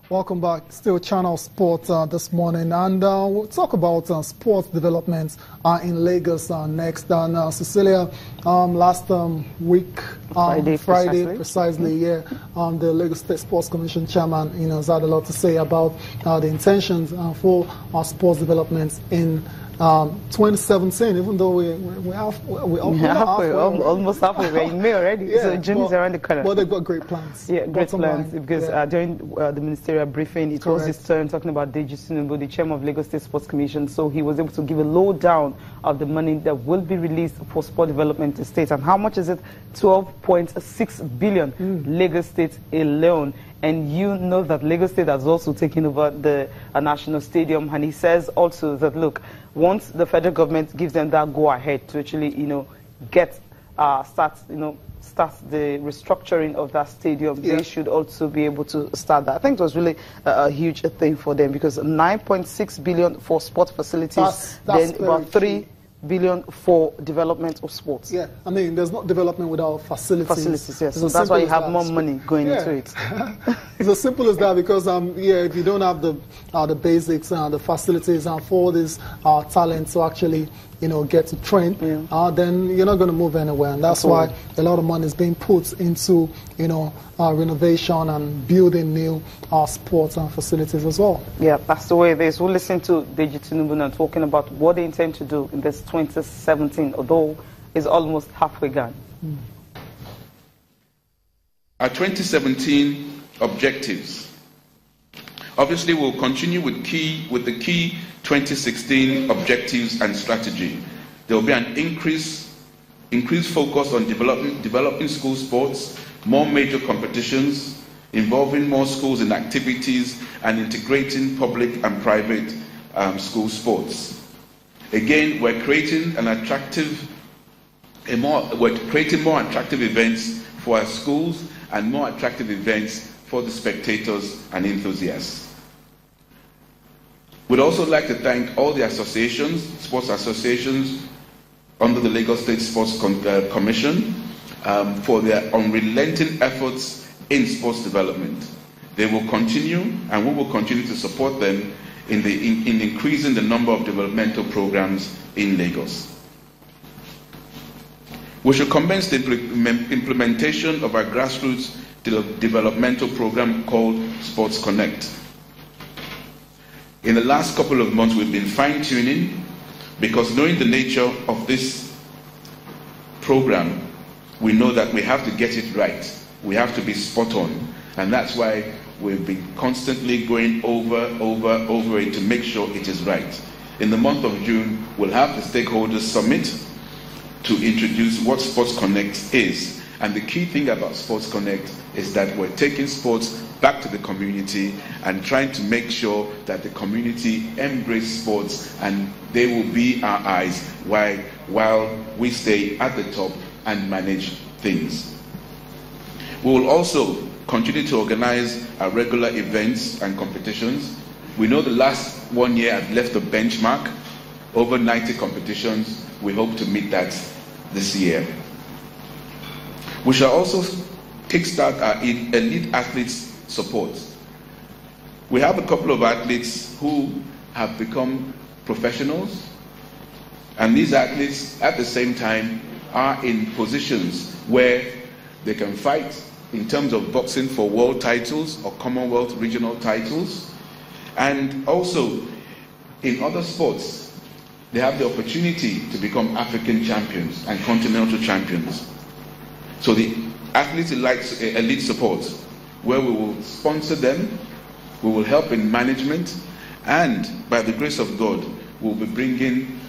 Welcome back. Still Channel Sports this morning, and we'll talk about sports developments in Lagos next. And Cecilia, last week, Friday precisely, yeah, the Lagos State Sports Commission chairman, has had a lot to say about the intentions for sports developments in 2017, even though we're almost halfway. We're in May already, yeah, so June is around the corner. But they've got great plans. Yeah, great plans, because during the ministerial briefing, it was his turn talking about Tinubu, the chairman of Lagos State Sports Commission, so he was able to give a lowdown of the money that will be released for sport development in the state. And how much is it? 12.6 billion, Lagos State alone. And you know that Lagos State has also taken over the national stadium, and he says also that, look, once the federal government gives them that go-ahead to actually, start the restructuring of that stadium, they should also be able to start that. I think it was really a huge thing for them, because 9.6 billion for sport facilities, then about 3 billion for development of sports. Yeah, I mean, there's not development without facilities. Facilities, yes. So that's why you have more money going into it. It's as simple as that, because if you don't have the basics and the facilities for these talents to actually get to train, then you're not going to move anywhere. And that's why a lot of money is being put into renovation and building new sports and facilities as well. Yeah, that's the way it is. We'll listen to Tinubu now talking about what they intend to do in this 2017, although it's almost halfway gone. Our 2017 objectives. Obviously, we'll continue with the key 2016 objectives and strategy. There will be an increased focus on developing school sports, more major competitions, involving more schools in activities, and integrating public and private school sports. Again, we're creating more attractive events for our schools and more attractive events for the spectators and enthusiasts. We'd also like to thank all the associations, sports associations under the Lagos State Sports Commission for their unrelenting efforts in sports development. They will continue, and we will continue to support them in increasing the number of developmental programs in Lagos. We should commence the implementation of our grassroots developmental program called Sports Connect. In the last couple of months, we've been fine-tuning, because knowing the nature of this program, we know that we have to get it right. We have to be spot on. And that's why we've been constantly going over it to make sure it is right. In the month of June, we'll have the Stakeholders Summit to introduce what Sports Connect is. And the key thing about Sports Connect is that we're taking sports back to the community and trying to make sure that the community embrace sports, and they will be our eyes while we stay at the top and manage things. We will also continue to organize our regular events and competitions. We know the last 1 year had left a benchmark, over 90 competitions. We hope to meet that this year. We shall also kickstart our elite athletes support. We have a couple of athletes who have become professionals, and these athletes at the same time are in positions where they can fight in terms of boxing for world titles or Commonwealth regional titles, and also in other sports they have the opportunity to become African champions and continental champions. So the athletes elite support, where we will sponsor them, we will help in management, and by the grace of God, we'll be bringing,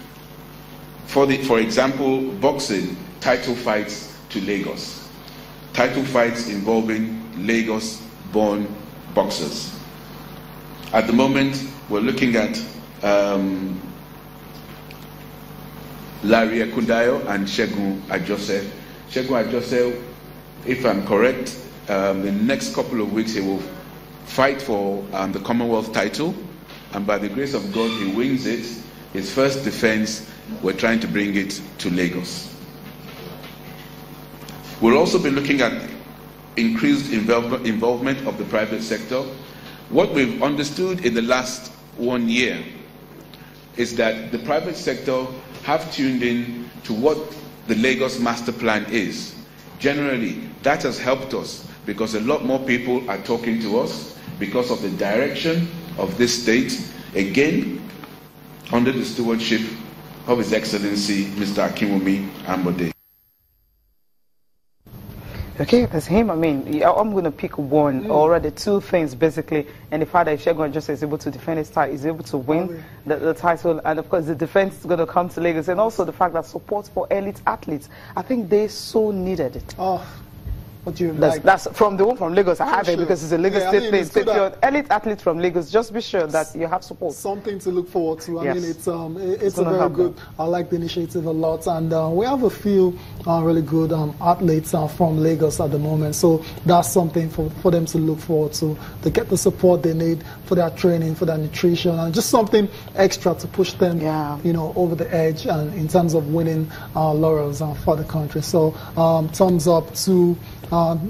for example, boxing title fights to Lagos. Title fights involving Lagos-born boxers. At the moment, we're looking at Larry Ekundayo and Segun Ajose. Segun Ajose, if I'm correct, the next couple of weeks he will fight for the Commonwealth title, and by the grace of God he wins it. His first defense, we're trying to bring it to Lagos. We'll also be looking at increased involvement of the private sector. What we've understood in the last 1 year is that the private sector have tuned in to what the Lagos master plan is. Generally, that has helped us because a lot more people are talking to us because of the direction of this state, again, under the stewardship of His Excellency, Mr. Akinwumi Ambode. Okay, that's him. I mean, I'm going to pick one, or rather two things, basically. And the fact that Shegun just is able to defend his title, is able to win the title. And, of course, the defense is going to come to Lagos. And also the fact that support for elite athletes, I think they so needed it. Oh. What you that's from the one from Lagos. I have it because it's a Lagos state thing. So if you're an elite athlete from Lagos, just be sure that you have support. Something to look forward to. I mean, it's a very good. I like the initiative a lot, and we have a few really good athletes from Lagos at the moment. So that's something for them to look forward to. They get the support they need for their training, for their nutrition, and just something extra to push them, you know, over the edge and in terms of winning laurels for the country. So thumbs up to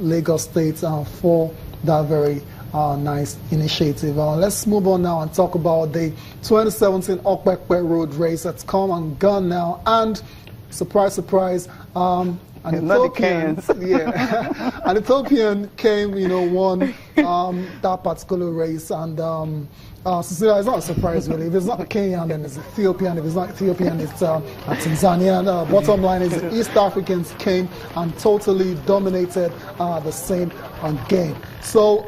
Lagos State for that very nice initiative. Let's move on now and talk about the 2017 Okpekpe Road Race that's come and gone now. And surprise, surprise, an Ethiopian, an Ethiopian came, you know, won that particular race. And Cecilia, it's not a surprise really. If it's not Kenyan, then it's Ethiopian. If it's not Ethiopian, it's Tanzania. Bottom line is the East Africans came and totally dominated the same game. So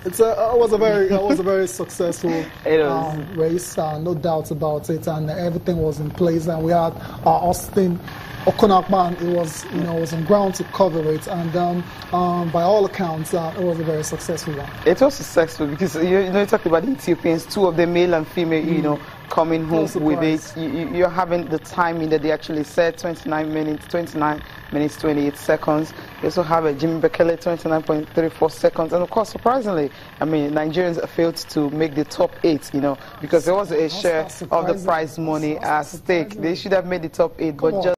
it was a very successful race, no doubt about it, and everything was in place. And we had Austin Okonakman, it was on ground to cover it, and by all accounts, it was a very successful one. It was successful because you talked about the Ethiopians, two of them, male and female, you know, coming home with it. You're having the timing that they actually said, 29 minutes 28 seconds. You also have a Jimmy Bekele, 29.34 seconds, and of course, surprisingly, I mean, Nigerians failed to make the top 8, you know, because there was a share of the prize money at stake. They should have made the top 8, but just